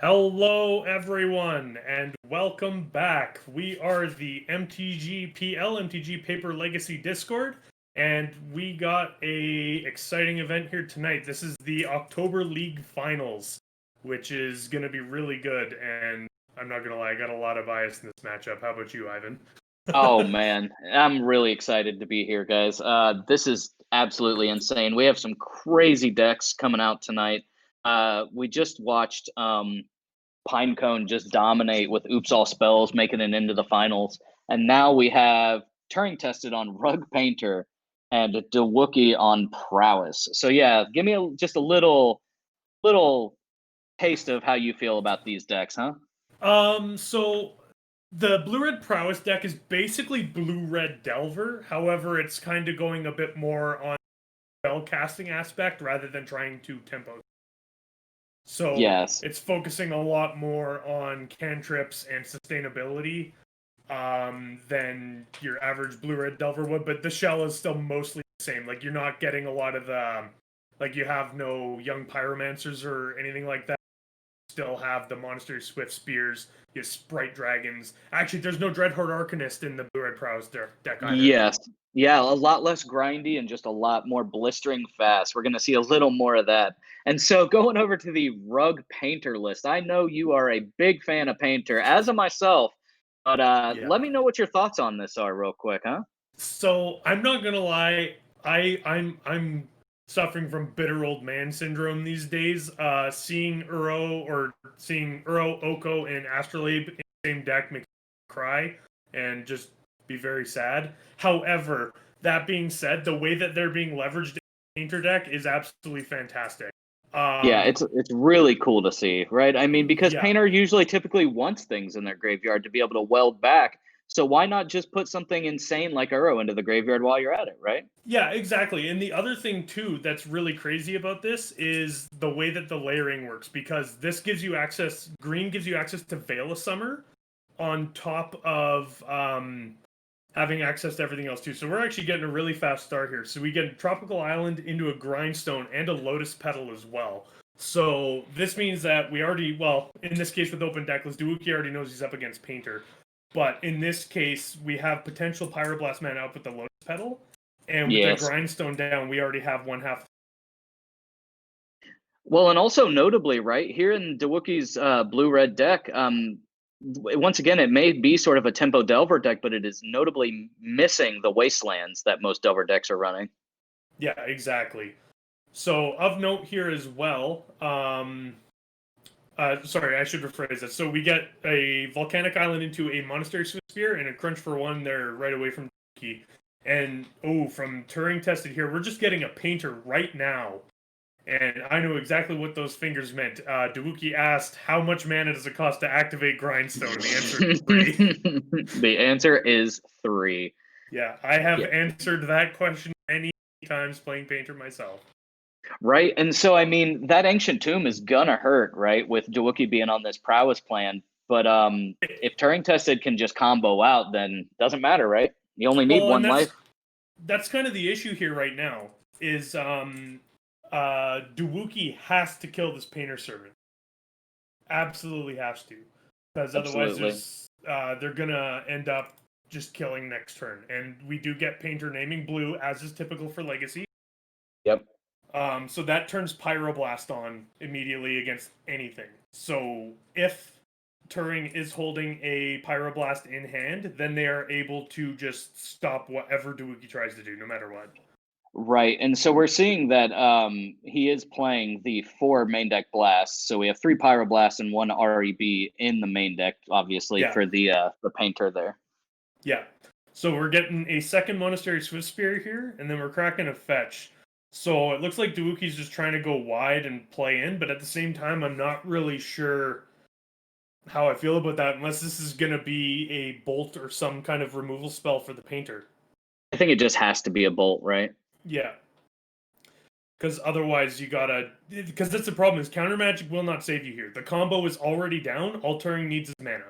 Hello, everyone, and welcome back. We are the MTGPL, MTG Paper Legacy Discord, and we got a exciting event here tonight. This is the October League Finals, which is going to be really good, and I'm not going to lie, I got a lot of bias in this matchup. How about you, Ivan? Oh man, I'm really excited to be here, guys. This is absolutely insane. We have some crazy decks coming out tonight. We just watched Pinecone just dominate with Oops All Spells, making it into the finals, and now we have Turing tested on Rug Painter and DeWookie on Prowess. So yeah, give me just a little taste of how you feel about these decks, huh? So the blue-red prowess deck is basically blue-red Delver. However, it's kind of going a bit more on spell casting aspect rather than trying to tempo. So Yes. it's focusing a lot more on cantrips and sustainability than your average blue-red Delver would, but the shell is still mostly the same. Like, you're not getting a lot of the, like, you have no young pyromancers or anything like that. Still have the Monastery Swift Spears, you have Sprite Dragons. Actually, there's no Dreadhorde Arcanist in the blue-red Prowess deck either. Yes. Yeah, a lot less grindy and just a lot more blistering fast. We're going to see a little more of that. And so going over to the Rug Painter list, I know you are a big fan of Painter, as am myself. But Yeah. let me know what your thoughts on this are real quick, huh? So I'm not gonna lie, I'm suffering from bitter old man syndrome these days. Seeing Uro, Oko, and Astrolabe in the same deck makes me cry and just be very sad. However, that being said, the way that they're being leveraged in the Painter deck is absolutely fantastic. Yeah, Um, it's really cool to see, right? I mean, because yeah, Painter usually typically wants things in their graveyard to be able to weld back. So why not just put something insane like Uro into the graveyard while you're at it, right? Yeah, exactly. And the other thing too that's really crazy about this is the way that the layering works because this gives you access. Green gives you access to Veil of Summer on top of having access to everything else too. So we're actually getting a really fast start here. So we get Tropical Island into a Grindstone and a Lotus Petal as well. So this means that we already, well, in this case with Open Deckless, Dewuki already knows he's up against Painter. But in this case, we have potential Pyroblast mana up with the Lotus Petal. And with the Yes. Grindstone down, we already have one half. Well, and also notably, right here in DeWookie's blue-red deck, once again, it may be sort of a tempo Delver deck, but it is notably missing the wastelands that most Delver decks are running. Yeah, exactly. So of note here as well, sorry, I should rephrase that. So we get a volcanic island into a monastery sphere and a crunch for one there right away from Key. And from Turing tested here, we're just getting a painter right now. And I know exactly what those fingers meant. Dewuki asked, how much mana does it cost to activate Grindstone? The answer is 3. The answer is 3. Yeah, I have Yeah. answered that question many times playing Painter myself. Right. And so, I mean, that Ancient Tomb is gonna hurt, right? With Dewookie being on this prowess plan. But if Turing Tested can just combo out, then doesn't matter, right? You only need Well, and one life. that's kind of the issue here right now. Is Dewuki has to kill this Painter Servant. Absolutely has to, because otherwise Absolutely. they're gonna end up just killing next turn. And we do get Painter naming blue, as is typical for Legacy. Yep. So that turns Pyroblast on immediately against anything. So if Turing is holding a Pyroblast in hand, then they are able to just stop whatever Dewuki tries to do, no matter what. Right. And so we're seeing that he is playing the 4 main deck blasts. So we have 3 Pyroblasts and 1 REB in the main deck, obviously, Yeah, for the painter there. yeah. So we're getting a second Monastery Swift Spear here, and then we're cracking a fetch. So it looks like Dewuki's just trying to go wide and play in, but at the same time, I'm not really sure how I feel about that unless this is going to be a bolt or some kind of removal spell for the painter. I think it just has to be a bolt, right? Yeah. Because otherwise you gotta... Because that's the problem, is counter magic will not save you here. The combo is already down, all Turing needs is mana.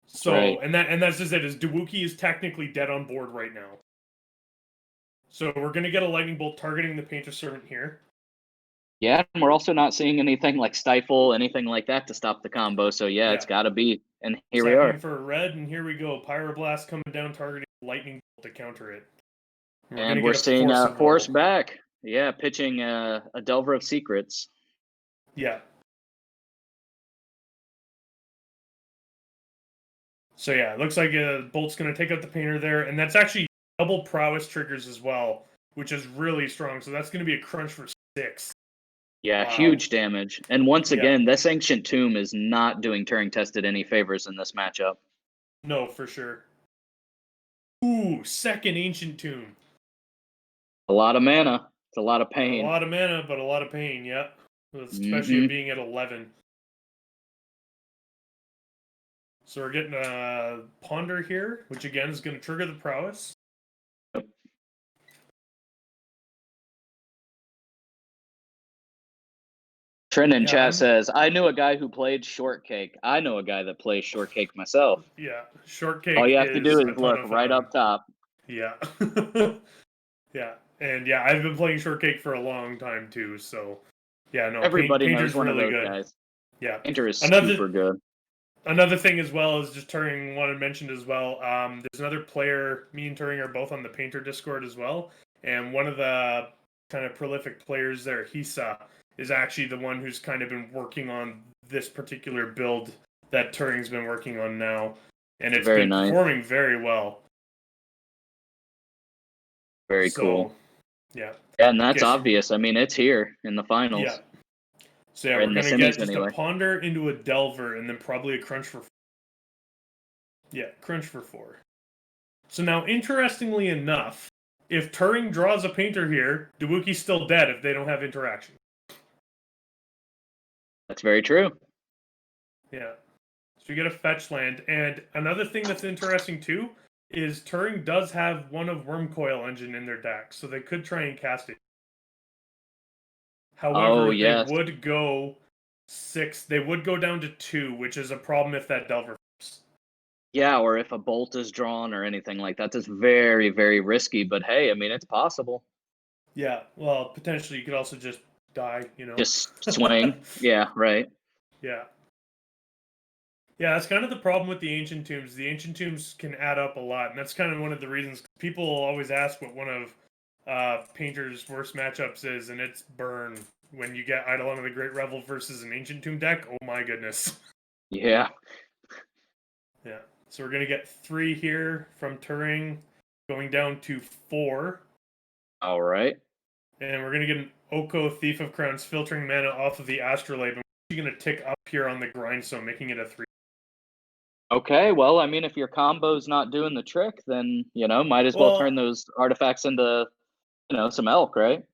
So, Right. and that's just it, is Dewuki is technically dead on board right now. So we're going to get a Lightning Bolt targeting the Painter Servant here. Yeah, and we're also not seeing anything like Stifle, anything like that to stop the combo. So yeah, it's Yeah. got to be. And here we Sapping are. for a red, and here we go. Pyroblast coming down, targeting Lightning Bolt to counter it. And we're going And to we're get a seeing Force Forcible. back. Yeah, pitching a Delver of Secrets. Yeah. So yeah, it looks like Bolt's going to take out the Painter there, and that's actually double Prowess triggers as well, which is really strong. So that's going to be a crunch for 6. Yeah, Wow. huge damage. And once Yeah. again, this Ancient Tomb is not doing Turing Tested any favors in this matchup. No, for sure. Ooh, second Ancient Tomb. A lot of mana. It's a lot of pain. A lot of mana, but a lot of pain, yep. Especially it being at 11. So we're getting a Ponder here, which again is going to trigger the Prowess. Trent in chat says, I knew a guy who played Shortcake. I know a guy that plays Shortcake myself. Yeah, Shortcake All you have to do is is look right up top. Yeah. Yeah. And yeah, I've been playing Shortcake for a long time too, so yeah, no, Everybody Painter's knows one really of those good. guys. Yeah. Painter is super good. Another thing as well is just Turing wanted mentioned as well. There's another player, me and Turing are both on the Painter Discord as well, and one of the kind of prolific players there, Hisa, is actually the one who's kind of been working on this particular build that Turing's been working on now, and it's been performing very well. Very cool. Yeah. Yeah, and that's obvious. I mean, it's here in the finals. Yeah. So yeah, we're going to get just a Ponder into a Delver and then probably a Crunch for 4. Yeah, Crunch for 4. So now, interestingly enough, if Turing draws a Painter here, Dewuki's still dead if they don't have interaction. That's very true. Yeah. So you get a fetch land. And another thing that's interesting too is Turing does have one of Wormcoil Engine in their deck, so they could try and cast it. However, they would go 6. They would go down to 2, which is a problem if that Delver flips. Yeah, or if a bolt is drawn or anything like that. That's very, very risky. But hey, I mean, it's possible. Yeah, well, potentially you could also just die, you know. Just swing. Yeah, right. Yeah. Yeah, that's kind of the problem with the Ancient Tombs. The Ancient Tombs can add up a lot, and that's kind of one of the reasons people always ask what one of Painter's worst matchups is, and it's Burn. When you get Eidolon of the Great Revel versus an Ancient Tomb deck, oh my goodness. Yeah. Yeah. So we're going to get 3 here from Turing, going down to 4. All right. And we're going to get an Oko Thief of Crowns, filtering mana off of the Astrolabe, and we're going to tick up here on the Grindstone, making it a 3. Okay, well, I mean, if your combo's not doing the trick, then, you know, might as well turn those artifacts into, you know, some elk, right?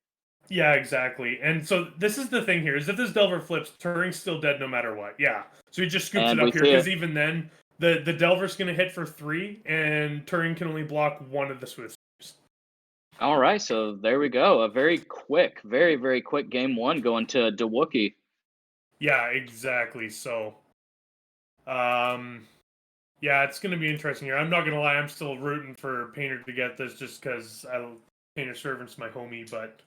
Yeah, exactly. And so this is the thing here, is if this Delver flips, Turing's still dead no matter what. Yeah. So he just scoops it up here, because even then, the Delver's going to hit for 3, and Turing can only block 1 of the Swift Sweeps. All right, so there we go. A very quick, very, very quick game 1 going to Dewuki. Yeah, exactly. So, yeah, it's going to be interesting here. I'm not going to lie, I'm still rooting for Painter to get this just because Painter Servant's my homie, but...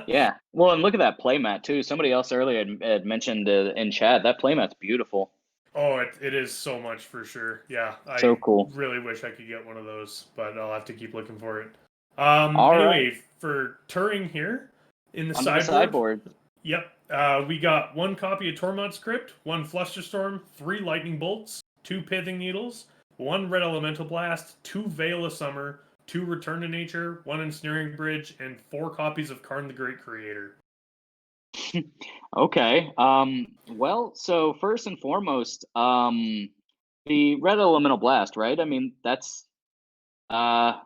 Yeah, well, and look at that playmat, too. Somebody else earlier had mentioned in chat, that playmat's beautiful. Oh, it is so much for sure. Yeah, so cool. Really wish I could get one of those, but I'll have to keep looking for it. For Turing here, in the sideboard... Yep. We got 1 copy of Tormod's Crypt, 1 Flusterstorm, 3 Lightning Bolts, 2 Pithing Needles, 1 Red Elemental Blast, 2 Veil of Summer, 2 Return to Nature, 1 Ensnaring Bridge, and 4 copies of Karn the Great Creator. Okay. Well, so first and foremost, the Red Elemental Blast, right? I mean, that's well,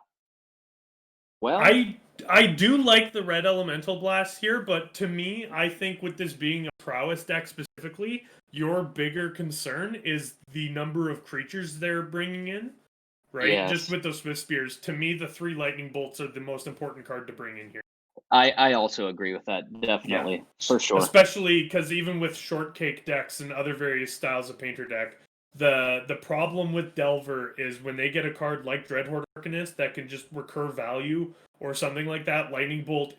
I do like the Red Elemental Blast here, but to me, I think with this being a Prowess deck specifically, your bigger concern is the number of creatures they're bringing in, right? Yes. Just with those Swift Spears. To me, the 3 Lightning Bolts are the most important card to bring in here. I also agree with that, definitely, for sure. Especially because even with Shortcake decks and other various styles of Painter deck, the problem with Delver is when they get a card like Dreadhorde Arcanist that can just recur value or something like that, Lightning Bolt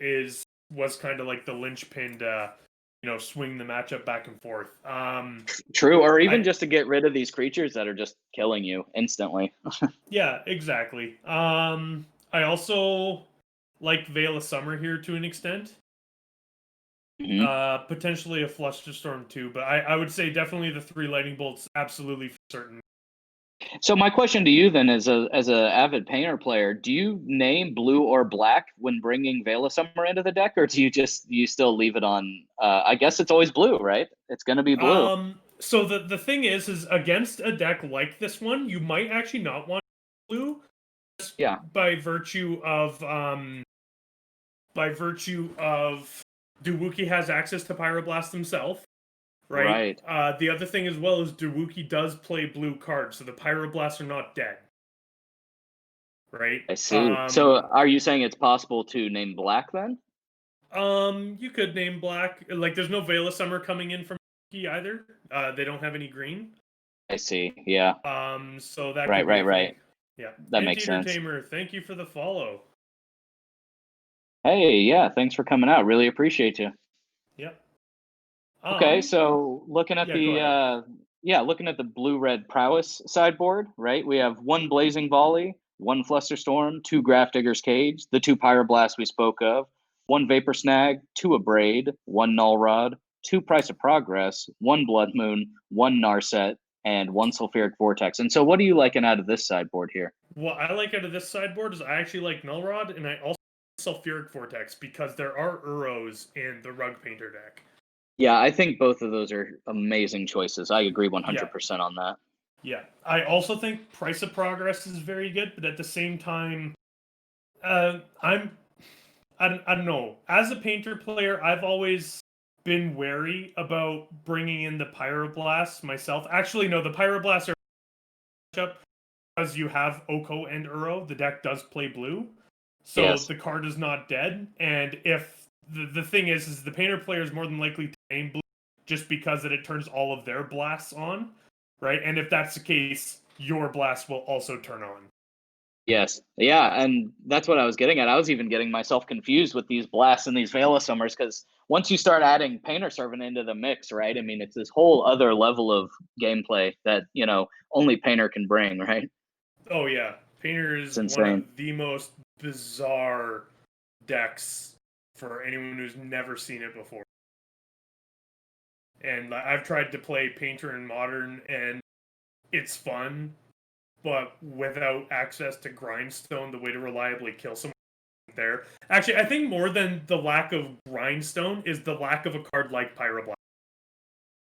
was kind of like the linchpin swing the matchup back and forth. True, or even just to get rid of these creatures that are just killing you instantly. Yeah, exactly. I also like Veil of Summer here to an extent. Mhm. Potentially a Flusterstorm too, but I would say definitely the 3 Lightning Bolts, absolutely for certain. So my question to you then, as a avid painter player, do you name blue or black when bringing Veil of Summer into the deck, or do you still leave it on? I guess it's always blue, right? It's going to be blue. So the thing is against a deck like this one, you might actually not want blue, just Yeah. by virtue of Dewookie has access to Pyroblast himself, right? Right. The other thing as well is Dewookie does play blue cards, so the Pyroblasts are not dead, right? I see. So are you saying it's possible to name black then? You could name black. Like, there's no Veil of Summer coming in from Dewookie either. They don't have any green. I see. Yeah. So that Right, could be right, a thing. right. Yeah. That makes Anteater sense. Tamer, thank you for the follow. Hey, yeah, thanks for coming out. Really appreciate you. Yep. Okay, so Yeah, go ahead. looking at the blue-red prowess sideboard, right? We have 1 blazing volley, 1 flusterstorm, 2 Grafdigger's Cage, the 2 pyroblasts we spoke of, 1 vapor snag, 2 abrade, 1 null rod, 2 price of progress, 1 blood moon, 1 narset, and 1 sulfuric vortex. And so what are you liking out of this sideboard here? What I like out of this sideboard is I actually like Null Rod, and I also like Sulfuric Vortex because there are Uros in the Rug Painter deck. Yeah, I think both of those are amazing choices. I agree Yeah, 100% on that. yeah. I also think Price of Progress is very good, but at the same time, I'm I don't know. As a painter player, I've always been wary about bringing in the Pyroblasts myself. Actually, no, the Pyroblasts are matchup because you have Oko and Uro. The deck does play blue, so Yes. the card is not dead. And if the thing is the painter player is more than likely to name blue just because it turns all of their blasts on, right? And if that's the case, your blast will also turn on. Yes. Yeah, and that's what I was getting at. I was even getting myself confused with these blasts and these Veil of Summers because once you start adding Painter Servant into the mix, right? I mean, it's this whole other level of gameplay that, only Painter can bring, right? Oh yeah, painter It's is one insane. of the most bizarre decks for anyone who's never seen it before. And I've tried to play painter in modern, and it's fun, but without access to grindstone, the way to reliably kill someone there. Actually, I think more than the lack of grindstone is the lack of a card like Pyroblast.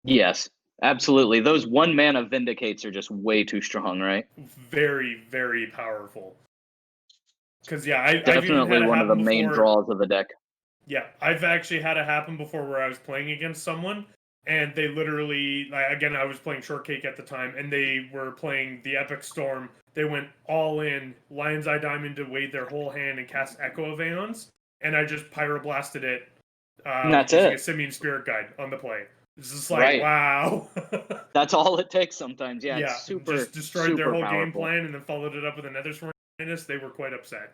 Yes, absolutely. Those 1 mana Vindicates are just way too strong, right? Very, very powerful. Because yeah, I've even Definitely had it one of the happen main before. draws of the deck. Yeah, I've actually had it happen before where I was playing against someone and they literally, again, I was playing Shortcake at the time, and they were playing the Epic Storm. They went all in, Lion's Eye Diamond to wade their whole hand and cast Echo of Aeons, and I just Pyroblasted it And that's using a it. Simian Spirit Guide on the play. It's just like, Right. wow. That's all it takes sometimes. Yeah, it's Yeah, super, just destroyed their super whole game powerful. plan and then followed it up with another Sworn Menace. They were quite upset.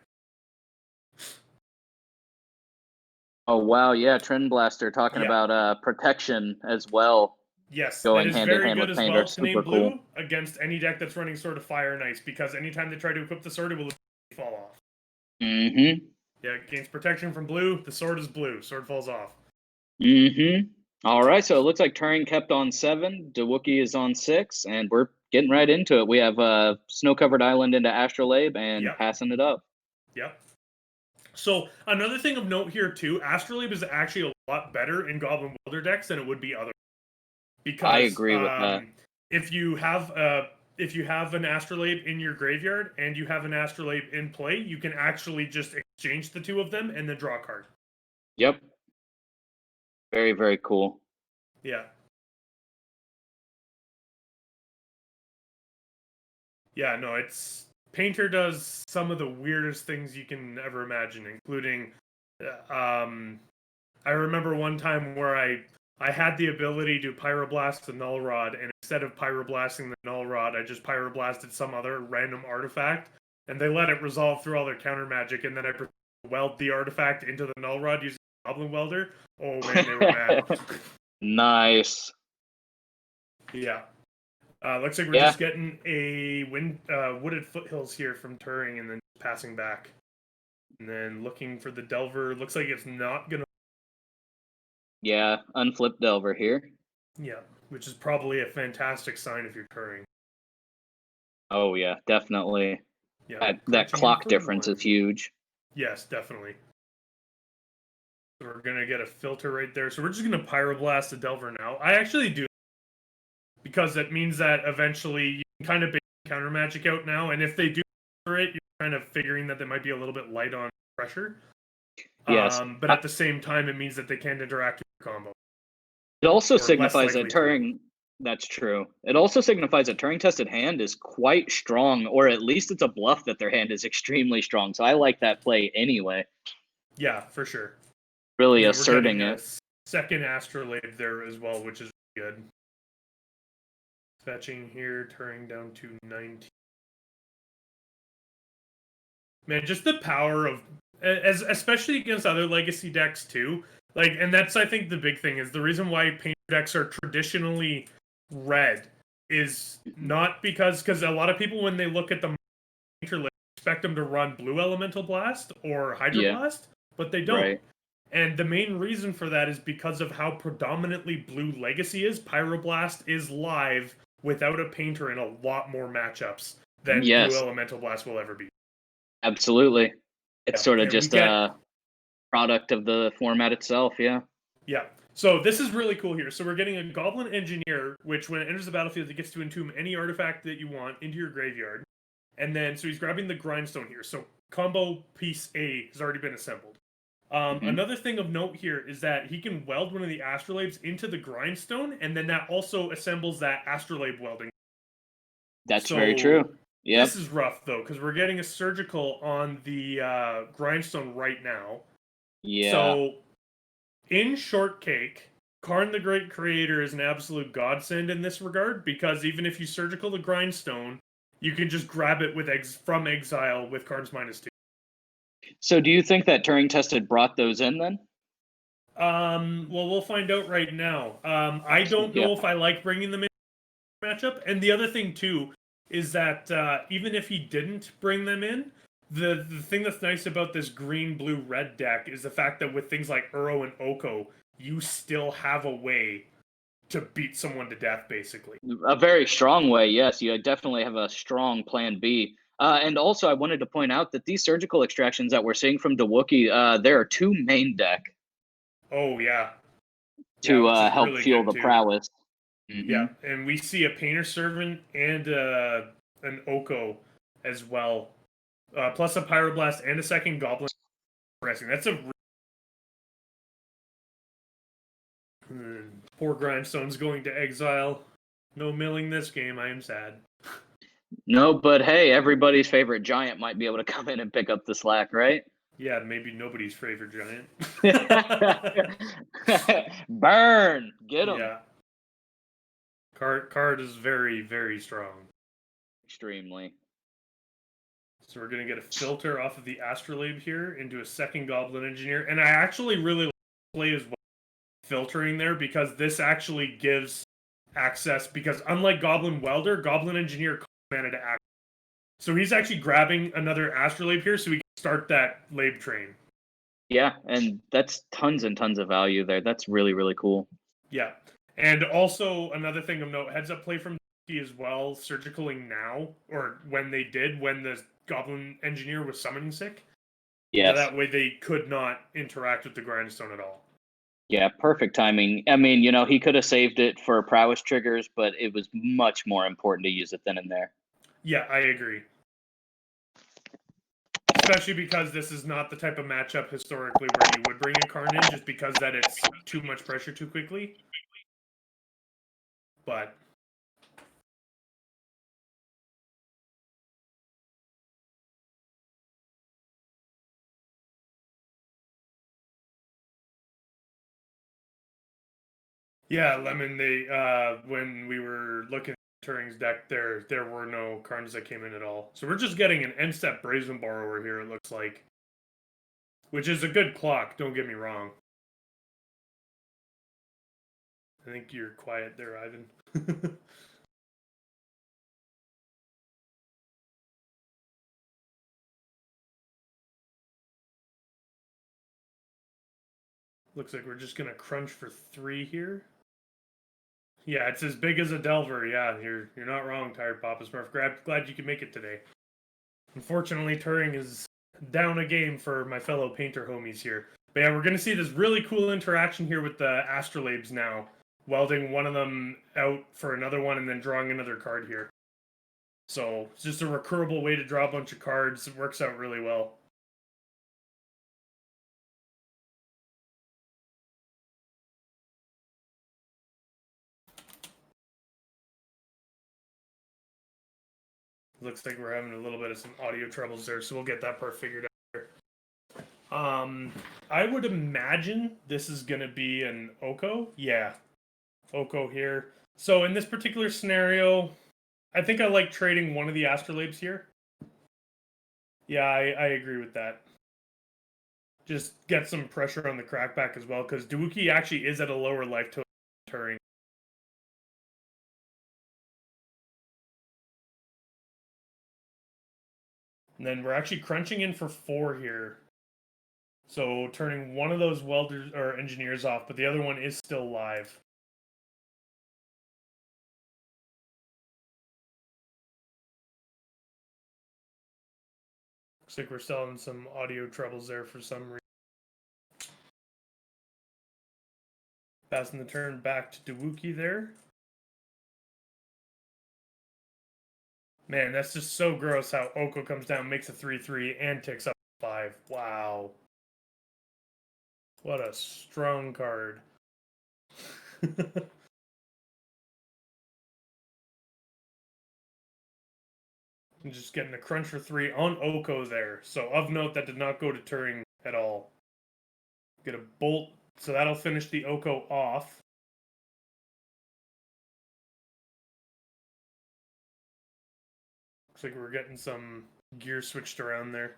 Oh wow, yeah, Trend Blaster talking Yeah. about protection as well, Yes, that going is hand in very hand good with as Painter. well to name Super cool. blue against any deck that's running Sword of Fire and Ice, because anytime they try to equip the sword, it will fall off. Mm-hmm. Yeah, gains protection from blue. The sword is blue. Sword falls off. Mm-hmm. All right, so it looks like Turing kept on 7, Dewookie is on 6, and we're getting right into it. We have Snow-Covered Island into Astrolabe and Yep. passing it up. Yep. So another thing of note here too, Astrolabe is actually a lot better in Goblin Welder decks than it would be other, I because agree with that. if you have an Astrolabe in your graveyard and you have an Astrolabe in play, you can actually just exchange the two of them and then draw a card. Yep. Very, very cool. Yeah. Yeah, no, it's Painter does some of the weirdest things you can ever imagine, including I remember one time where I had the ability to pyroblast the null rod, and instead of pyroblasting the null rod, I just pyroblasted some other random artifact, and they let it resolve through all their counter magic, and then I weld the artifact into the null rod using Goblin Welder. Oh man, they were mad. Nice. Yeah. Looks like we're Yeah. just getting a wooded foothills here from Turing and then passing back. And then looking for the Delver. Looks like it's not going to... Yeah, unflip Delver here. Yeah, which is probably a fantastic sign if you're Turing. Oh, yeah, definitely. Yeah, That clock difference is huge. Yes, definitely. So we're going to get a filter right there. So we're just going to Pyroblast the Delver now. I actually do, because it means that eventually you can kind of bait counter magic out now. And if they do for it, you're kind of figuring that they might be a little bit light on pressure. Yes. But at the same time, it means that they can't interact with your combo. It also signifies that Turing... That's true. It also signifies that Turing-tested hand is quite strong, or at least it's a bluff that their hand is extremely strong. So I like that play anyway. Yeah, for sure. Really asserting it. Second Astrolabe there as well, which is good. Fetching here, Turing down to 19. Man, just the power of, especially against other Legacy decks too. Like, and that's, I think, the big thing is the reason why Painter decks are traditionally red is not because a lot of people, when they look at the Painter list, expect them to run Blue Elemental Blast or Hydroblast, but they don't. Right. And the main reason for that is because of how predominantly blue Legacy is. Pyroblast is live without a Painter in a lot more matchups than Blue Elemental Blast will ever be. Absolutely. It's sort of just a product of the format itself, yeah. Yeah. So this is really cool here. So we're getting a Goblin Engineer, which when it enters the battlefield, it gets to entomb any artifact that you want into your graveyard. And then, so he's grabbing the Grindstone here. So combo piece A has already been assembled. Another thing of note here is that he can weld one of the Astrolabes into the Grindstone, and then that also assembles that Astrolabe welding. That's very true. Yeah. This is rough, though, because we're getting a Surgical on the Grindstone right now. Yeah. So, in Shortcake, Karn the Great Creator is an absolute godsend in this regard, because even if you Surgical the Grindstone, you can just grab it with from exile with Karn's -2. So do you think that Turing Tested brought those in then? Well, we'll find out right now. I don't know if I like bringing them in matchup. And the other thing, too, is that even if he didn't bring them in, the thing that's nice about this green-blue-red deck is the fact that with things like Uro and Oko, you still have a way to beat someone to death, basically. A very strong way, yes. You definitely have a strong plan B. And also, I wanted to point out that these surgical extractions that we're seeing from Dewookie, there are 2 main deck. Oh, yeah. To help really fuel the prowess. Yeah, and we see a Painter Servant and an Oko as well. Plus a Pyroblast and a second Goblin. That's a... Poor Grindstone's going to exile. No milling this game, I am sad. No, but hey, everybody's favorite giant might be able to come in and pick up the slack, right? Yeah, maybe nobody's favorite giant. Burn! Get him! Yeah. Card is very, very strong. Extremely. So we're going to get a filter off of the Astrolabe here into a second Goblin Engineer. And I actually really like play as well filtering there, because this actually gives access, because unlike Goblin Welder, Goblin Engineer costs mana to act. So he's actually grabbing another Astrolabe here so we can start that Labe train. Yeah, and that's tons and tons of value there. That's really, really cool. Yeah. And also, another thing of note, heads up play from as well, surgicaling now, or when they did, when the Goblin Engineer was summoning sick. Yes. So that way they could not interact with the Grindstone at all. Yeah, perfect timing. I mean, he could have saved it for prowess triggers, but it was much more important to use it then and there. Yeah, I agree. Especially because this is not the type of matchup historically where you would bring a Karn in, just because that it's too much pressure too quickly. But... yeah, Lemon, when we were looking at Turing's deck, there were no Karns that came in at all. So we're just getting an end-step Brazen Borrower here, it looks like. Which is a good clock, don't get me wrong. I think you're quiet there, Ivan. Looks like we're just gonna crunch for 3 here. Yeah, it's as big as a Delver. Yeah, you're not wrong, Tired Papa Smurf. Glad you could make it today. Unfortunately, Turing is down a game for my fellow painter homies here. But yeah, we're gonna see this really cool interaction here with the astrolabes now. Welding one of them out for another one and then drawing another card here. So it's just a recurable way to draw a bunch of cards. It works out really well. Looks like we're having a little bit of some audio troubles there, so we'll get that part figured out here. I would imagine this is going to be an Oko. Yeah, Oko here. So in this particular scenario, I think I like trading one of the astrolabes here. Yeah, I agree with that. Just get some pressure on the crackback as well, because Dewuki actually is at a lower life total than Turing. And then we're actually crunching in for 4 here. So turning one of those welders or engineers off, but the other one is still live. Looks like we're still having some audio troubles there for some reason. Passing the turn back to Dewuki there. Man, that's just so gross how Oko comes down, makes a 3-3, and ticks up 5. Wow. What a strong card. Just getting a crunch for 3 on Oko there. So of note, that did not go to Turing at all. Get a bolt, so that'll finish the Oko off. Looks like we're getting some gear switched around there.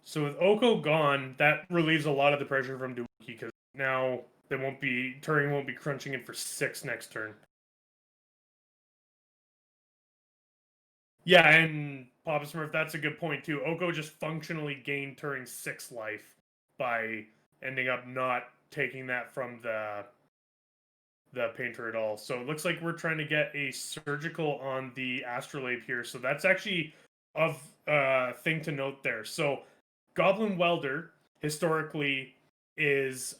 So with Oko gone, that relieves a lot of the pressure from Dewuki, because now Turing won't be crunching in for 6 next turn. Yeah, and Papa Smurf, that's a good point too. Oko just functionally gained Turing's 6 life by ending up not taking that from the painter at all. So it looks like we're trying to get a surgical on the astrolabe here. So that's actually a thing to note there. So Goblin Welder historically is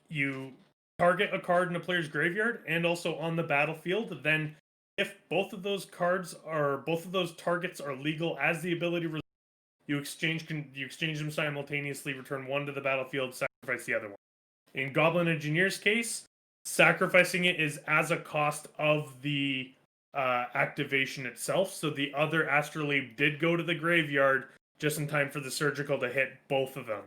you target a card in a player's graveyard and also on the battlefield. Then if both of those targets are legal as the ability, you exchange them simultaneously, return one to the battlefield, sacrifice the other one. In Goblin Engineer's case, sacrificing it is as a cost of the activation itself. So the other astrolabe did go to the graveyard just in time for the surgical to hit both of them.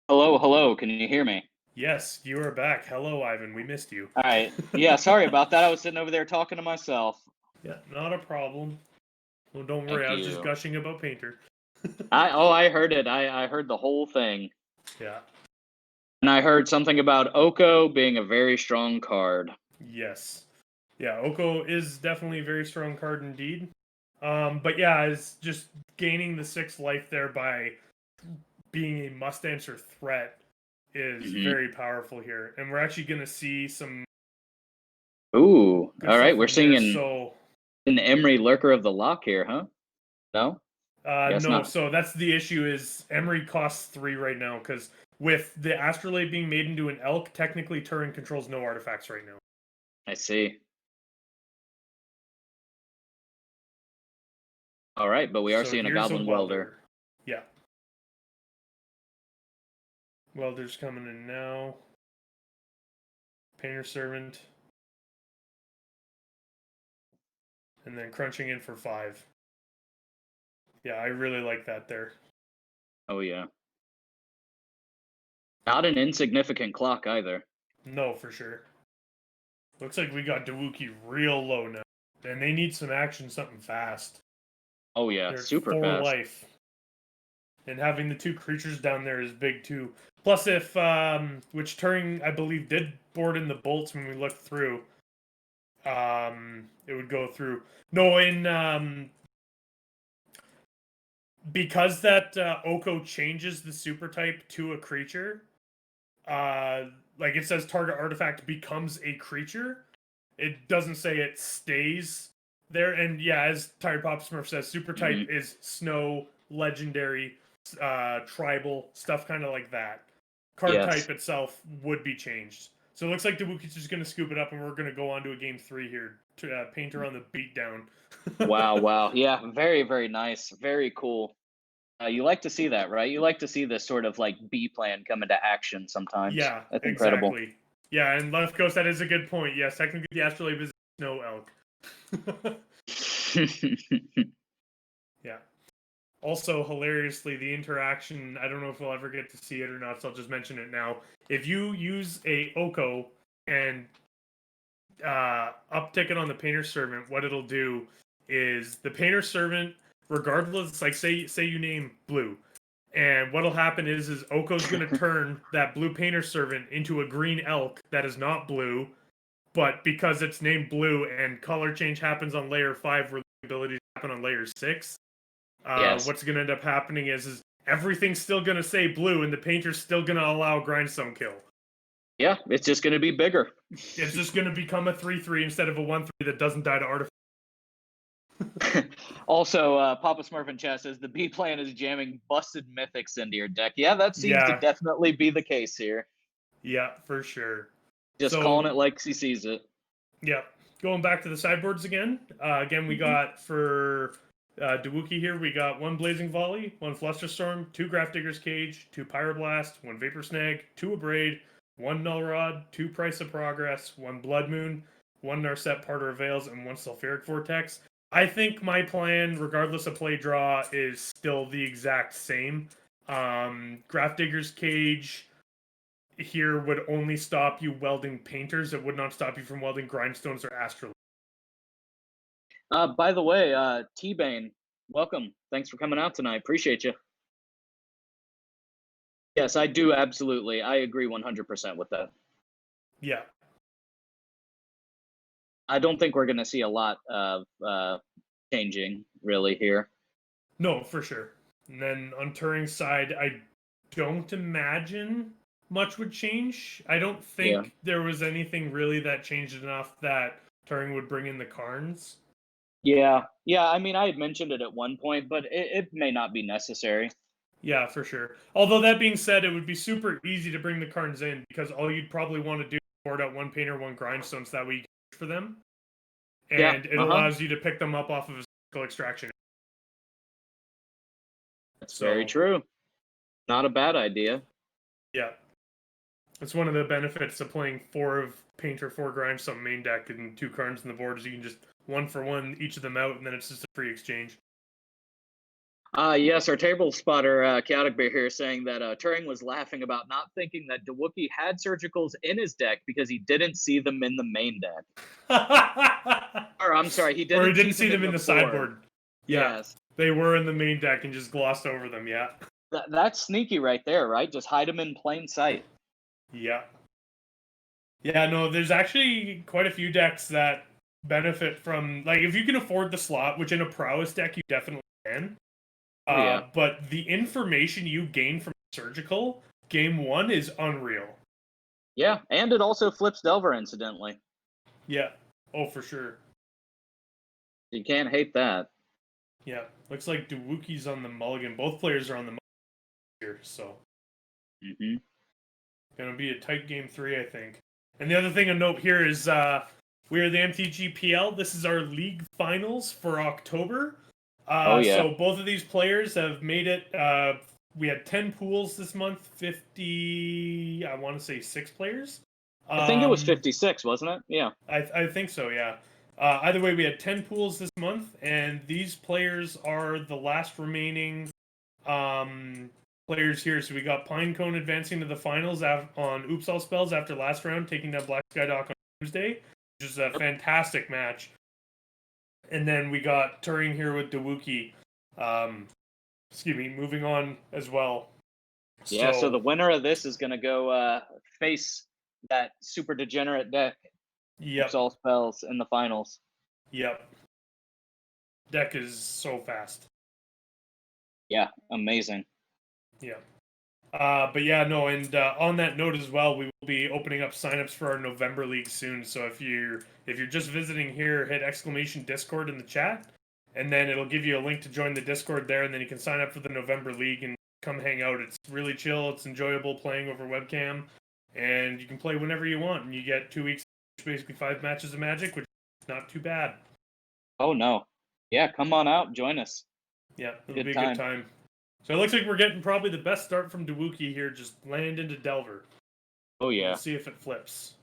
Hello, can you hear me? Yes, you are back. Hello, Ivan. We missed you. All right. Yeah, sorry about that. I was sitting over there talking to myself. Yeah, not a problem. Well, don't worry. I was just gushing about Painter. I heard it. I heard the whole thing. Yeah. And I heard something about Oko being a very strong card. Yes. Yeah, Oko is definitely a very strong card indeed. But yeah, it's just gaining the 6 life there by being a must-answer threat is very powerful here. And we're actually going to see some... Ooh, all right. We're seeing an Emery Lurker of the Lock here, huh? No? No, not. So that's the issue is Emery costs 3 right now, because with the astrolabe being made into an elk, technically Turing controls no artifacts right now. I see. All right, but we are seeing a Goblin Welder. Yeah. Welder's coming in now. Painter Servant. And then crunching in for 5. Yeah, I really like that there. Oh, yeah. Not an insignificant clock either. No, for sure. Looks like we got Dewuki real low now. And they need some action, something fast. Oh, yeah, They're super 4 fast. life. And having the 2 creatures down there is big too. Plus, if which Turing I believe did board in the bolts when we looked through, it would go through. No, in because that Oko changes the super type to a creature. Like it says, target artifact becomes a creature. It doesn't say it stays there. And yeah, as Tired Pop Smurf says, super type is snow, legendary, tribal, stuff kind of like that. Card Yes. type itself would be changed. So it looks like Dewooki's just going to scoop it up, and we're going to go on to a game 3 here. To Painter on the beatdown. Wow, wow. Yeah, very, very nice. Very cool. You like to see that, right? You like to see this sort of like B plan come into action sometimes. Yeah, That's incredible. exactly. Yeah, and Left Coast, that is a good point. Yes, technically the Astrolabe is snow elk. Yeah. Also, hilariously, the interaction, I don't know if we'll ever get to see it or not, so I'll just mention it now. If you use a Oko and uptick it on the Painter Servant, what it'll do is the Painter Servant, regardless, like say you name Blue, and what'll happen is Oko's going to turn that Blue Painter Servant into a green elk that is not blue, but because it's named Blue and color change happens on layer 5 where the abilities happen on layer 6, Yes. what's going to end up happening is everything's still going to say blue, and the painter's still going to allow grindstone kill. Yeah, it's just going to be bigger. It's just going to become a 3/3 instead of a 1/3 that doesn't die to artifact. Also, Papa Smurf in chat says the B plan is jamming busted mythics into your deck. Yeah, that seems to definitely be the case here. Yeah, for sure. Just calling it like he sees it. Yeah. Going back to the sideboards again. Again, we got for Dewookie here, we got 1 Blazing Volley, 1 Flusterstorm, 2 Grafdigger's Cage, 2 Pyroblast, 1 Vapor Snag, 2 Abrade, 1 Null Rod, 2 Price of Progress, 1 Blood Moon, 1 Narset Parter of Veils, and 1 Sulfuric Vortex. I think my plan, regardless of play draw, is still the exact same. Grafdigger's Cage here would only stop you welding painters. It would not stop you from welding grindstones or astrolabe. By the way, T-Bane, welcome. Thanks for coming out tonight. Appreciate you. Yes, I do absolutely. I agree 100% with that. Yeah. I don't think we're going to see a lot of changing really here. No, for sure. And then on Turing's side, I don't imagine much would change. I don't think there was anything really that changed enough that Turing would bring in the Karns. Yeah. I mean, I had mentioned it at one point, but it may not be necessary. Yeah, for sure. Although that being said, it would be super easy to bring the Karns in because all you'd probably want to do is board out 1 painter, 1 grindstone, so that way you can for them. And it allows you to pick them up off of a circle extraction. That's very true. Not a bad idea. Yeah. It's one of the benefits of playing 4 of Painter, 4 grindstone main deck and 2 Karns in the board is you can just 1 for 1 each of them out, and then it's just a free exchange. Yes, our table spotter, Chaotic Bear here, saying that Turing was laughing about not thinking that Dewookie had surgicals in his deck because he didn't see them in the main deck. Or I'm sorry, he didn't see them in the sideboard. Yeah, yes. They were in the main deck and just glossed over them, yeah. That's sneaky right there, right? Just hide them in plain sight. Yeah. Yeah, no, there's actually quite a few decks that benefit from, like, if you can afford the slot, which in a Prowess deck you definitely can. But the information you gain from Surgical game 1 is unreal. Yeah, and it also flips Delver, incidentally. Yeah. Oh, for sure. You can't hate that. Yeah. Looks like Dewooki's on the mulligan. Both players are on the mulligan here, so. Gonna be a tight game 3, I think. And the other thing to note here is we are the MTGPL. This is our league finals for October. So both of these players have made it. We had 10 pools this month, 50, I want to say 6 players. I think it was 56, wasn't it? Yeah. I think so, yeah. Either way, we had 10 pools this month, and these players are the last remaining players here. So we got Pinecone advancing to the finals on Oops All Spells after last round, taking down Black Sky Dock on Tuesday, which is a fantastic match. And then we got Turing here with Dewookie. excuse me, moving on as well. Yeah, so the winner of this is gonna go face that super degenerate deck. Keeps Yep, all spells in the finals. yep. Deck is so fast. Yeah, amazing. Yeah. But yeah, no, and on that note as well, we will be opening up signups for our November League soon. So if you're just visiting here, hit exclamation Discord in the chat, and then it'll give you a link to join the Discord there, and then you can sign up for the November League and come hang out. It's really chill. It's enjoyable playing over webcam, and you can play whenever you want. And you get 2 weeks, basically 5 matches of Magic, which is not too bad. Oh no. Yeah, come on out, join us. Yeah, it'll Good be a time. good time. So it looks like we're getting probably the best start from Dewookie here. Just land into Delver. Oh yeah. We'll see if it flips.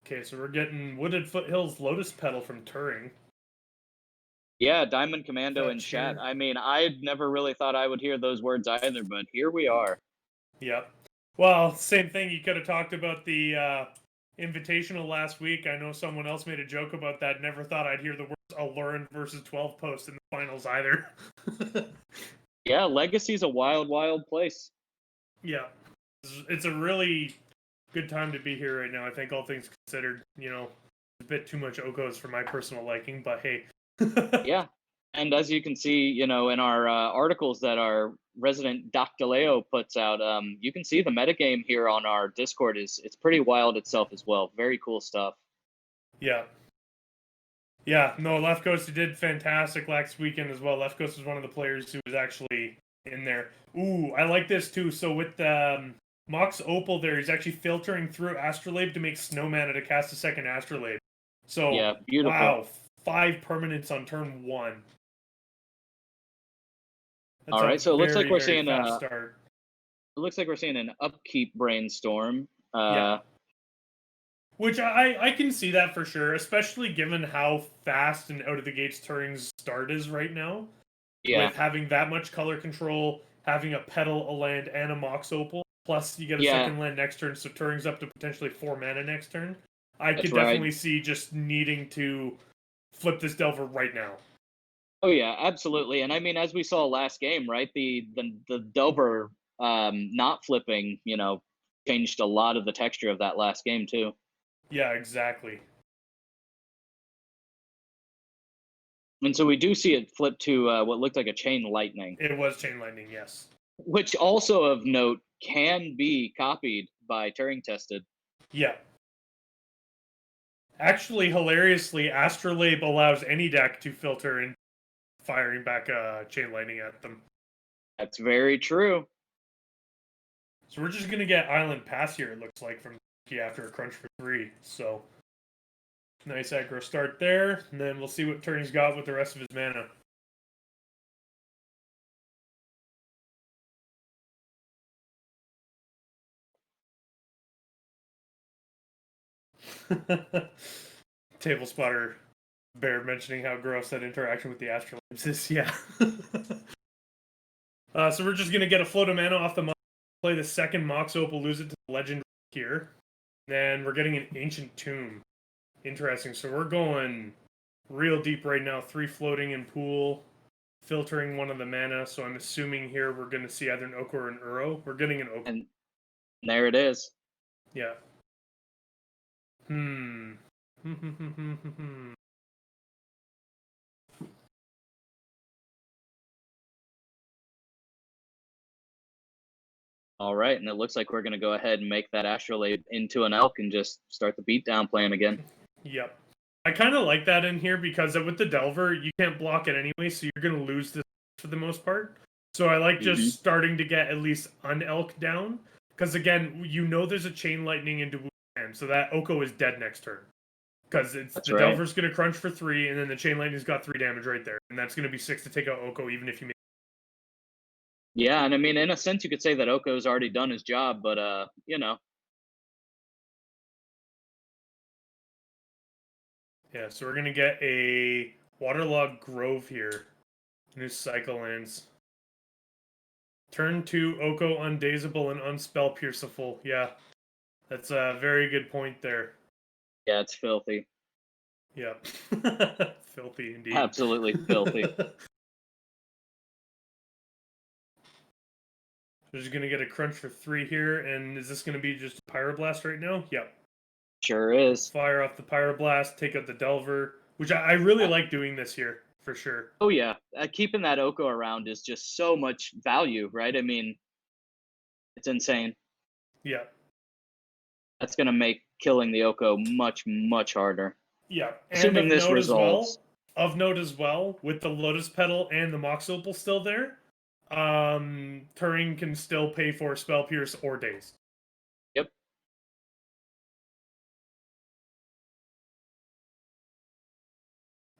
Okay, so we're getting Wooded Foothills Lotus Petal from Turing. Yeah, Diamond Commando in Fetch chat. here. I mean, I never really thought I would hear those words either, but here we are. Yep. Well, same thing. You could have talked about the Invitational last week. I know someone else made a joke about that. Never thought I'd hear the words Alurin versus 12 post in the finals either. Yeah, Legacy's a wild, wild place. Yeah. It's a really good time to be here right now. I think all things considered, a bit too much Okos for my personal liking, but hey. Yeah. And as you can see, in our articles that our resident Doctaleo puts out, you can see the metagame here on our Discord it's pretty wild itself as well. Very cool stuff. Yeah. Yeah, no, Left Coast did fantastic last weekend as well. Left Coast was one of the players who was actually in there. Ooh, I like this too. So with Mox Opal there, he's actually filtering through Astrolabe to make Snow Mana to cast a second Astrolabe. So, Yeah, beautiful. wow, 5 permanents on turn 1. That's All right, so it looks like we're seeing fast start. It looks like we're seeing an upkeep brainstorm. Yeah. Which I can see that for sure, especially given how fast and out of the gates Turing's start is right now. Yeah. With having that much color control, having a Petal, a land, and a Mox Opal, plus you get a Yeah. second land next turn, so Turing's up to potentially 4 mana next turn. I That's could right. definitely see just needing to flip this Delver right now. Oh yeah, absolutely. And I mean, as we saw last game, right? The Delver not flipping, changed a lot of the texture of that last game too. Yeah, exactly. And so we do see it flip to what looked like a Chain Lightning. It was Chain Lightning, yes. Which also of note can be copied by Turing tested. Yeah. Actually, hilariously, Astrolabe allows any deck to filter and firing back Chain Lightning at them. That's very true. So we're just going to get Island Pass here, it looks like, from after a crunch for 3. So, nice aggro start there. And then we'll see what Turing's got with the rest of his mana. Table spotter Bear mentioning how gross that interaction with the Astrolabes is. Yeah. So we're just going to get a float of mana off the Mox, play the second Mox Opal, lose it to the Legend here. Then we're getting an Ancient Tomb. Interesting. So we're going real deep right now. 3 floating in pool, filtering one of the mana. So I'm assuming here we're going to see either an Oko or an Uro. We're getting an Oko. And there it is. Yeah. All right, and it looks like we're going to go ahead and make that Astrolabe into an Elk and just start the beatdown plan again. Yep. I kind of like that in here because with the Delver, you can't block it anyway, so you're going to lose this for the most part. So I like just starting to get at least an Elk down. Because again, there's a Chain Lightning into Wuhan, so that Oko is dead next turn. Because Delver's going to crunch for 3, and then the Chain Lightning's got 3 damage right there. And that's going to be 6 to take out Oko, even if you make. Yeah, and I mean, in a sense, you could say that Oko's already done his job, but, Yeah, so we're going to get a Waterlogged Grove here. New cycle ends. Turn 2, Oko Undazable and Unspell Pierceful. Yeah, that's a very good point there. Yeah, it's filthy. Yep. Filthy indeed. Absolutely filthy. They're just gonna get a crunch for 3 here, and is this gonna be just a Pyroblast right now? Yep. Sure is. Fire off the Pyroblast, take out the Delver, which I really like doing this here, for sure. Oh, yeah. Keeping that Oko around is just so much value, right? I mean, it's insane. Yeah. That's going to make killing the Oko much, much harder. Yeah. And Assuming this resolves. Of note as well, with the Lotus Petal and the Mox Opal still there, Turing can still pay for Spell Pierce or Daze. Yep.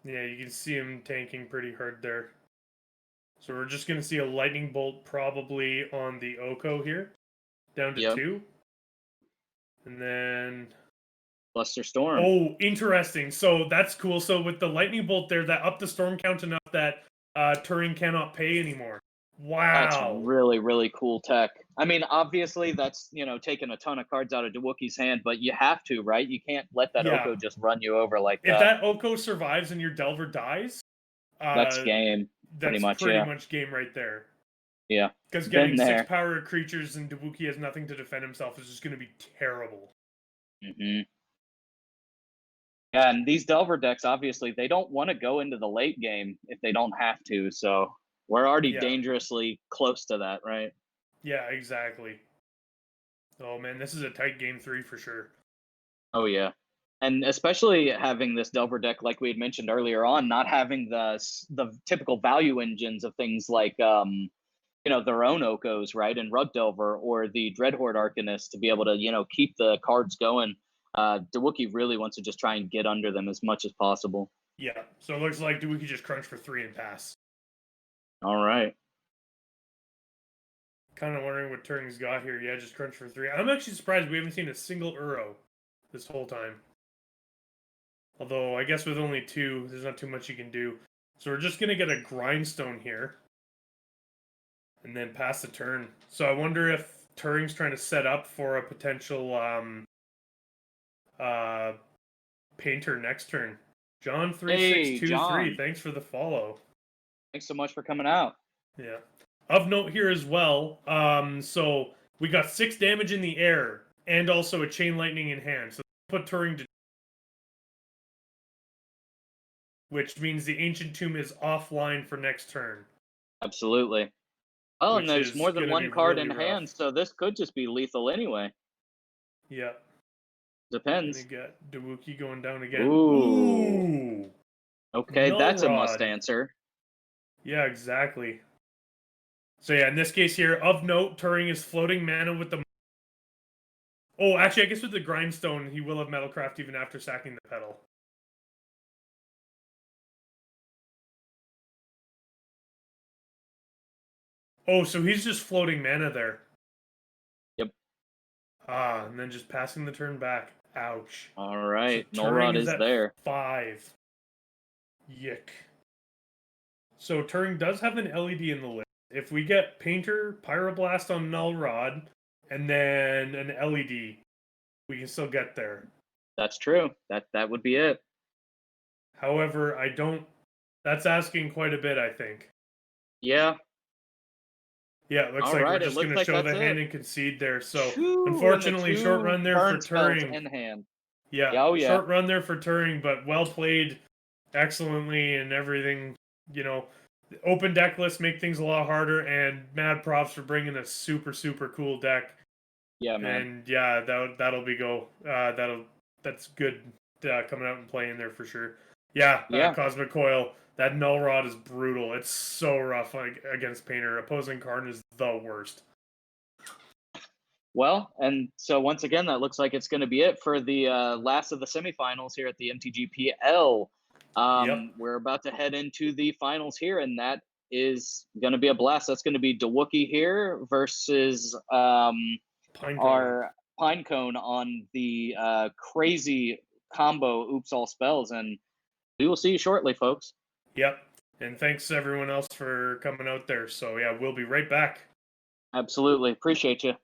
Yeah, you can see him tanking pretty hard there. So we're just going to see a Lightning Bolt probably on the Oko here. Down to 2. And then... Buster Storm. Oh, interesting. So that's cool. So with the Lightning Bolt there, that upped the Storm count enough that Turing cannot pay anymore. Wow. That's really, really cool tech. I mean, obviously, that's, taking a ton of cards out of DeWookie's hand, but you have to, right? You can't let that Oko just run you over like that. If that Oko survives and your Delver dies, that's game. That's pretty much game right there. Yeah. Because getting 6 power creatures and DeWookie has nothing to defend himself is just going to be terrible. Mm-hmm. Yeah, and these Delver decks, obviously, they don't want to go into the late game if they don't have to, so we're already dangerously close to that, right? Yeah, exactly. Oh, man, this is a tight game 3 for sure. Oh, yeah. And especially having this Delver deck, like we had mentioned earlier on, not having the typical value engines of things like, their own Okos, right, and Rug Delver or the Dreadhorde Arcanist to be able to, keep the cards going. DeWookie really wants to just try and get under them as much as possible. Yeah, so it looks like DeWookie just crunch for 3 and pass. All right. Kind of wondering what Turing's got here. Yeah, just crunch for 3. I'm actually surprised we haven't seen a single Uro this whole time. Although, I guess with only 2, there's not too much you can do. So we're just going to get a Grindstone here. And then pass the turn. So I wonder if Turing's trying to set up for a potential Painter next turn. John 3623, thanks for the follow. Thanks so much for coming out. Yeah. Of note here as well, so we got 6 damage in the air and also a Chain Lightning in hand. So put Turing to, which means the Ancient Tomb is offline for next turn. Absolutely. Oh, and there's more than one card in hand, so this could just be lethal anyway. Yeah. Depends. And we got DeWookie going down again. Ooh. Okay, that's a must answer. Yeah, exactly. So yeah, in this case here, of note, Turing is floating mana with the... Oh, actually, I guess with the Grindstone, he will have Metalcraft even after sacking the Petal. Oh, so he's just floating mana there. Yep. Ah, and then just passing the turn back. Ouch. All right, so Nullrod is there. 5. Yick. So Turing does have an LED in the list. If we get Painter, Pyroblast on Nullrod, and then an LED, we can still get there. That's true. That would be it. However, I don't... That's asking quite a bit, I think. Yeah. Yeah, it looks like we're just going to show the hand and concede there. So, unfortunately, short run there for Turing. In hand. Yeah, short run there for Turing, but well played excellently and everything. Open deck lists make things a lot harder, and mad props for bringing a super, super cool deck. Yeah, man. And yeah, that'll be go. That's good coming out and playing there for sure. Yeah. Cosmic Coil. That Nullrod is brutal. It's so rough against Painter. Opposing card is the worst. Well, and so once again, that looks like it's going to be it for the last of the semifinals here at the MTGPL. We're about to head into the finals here, and that is going to be a blast. That's going to be DeWookie here versus our Pinecone on the crazy combo Oops All Spells, and we will see you shortly, folks. Yep. And thanks everyone else for coming out there. So yeah, we'll be right back. Absolutely. Appreciate you.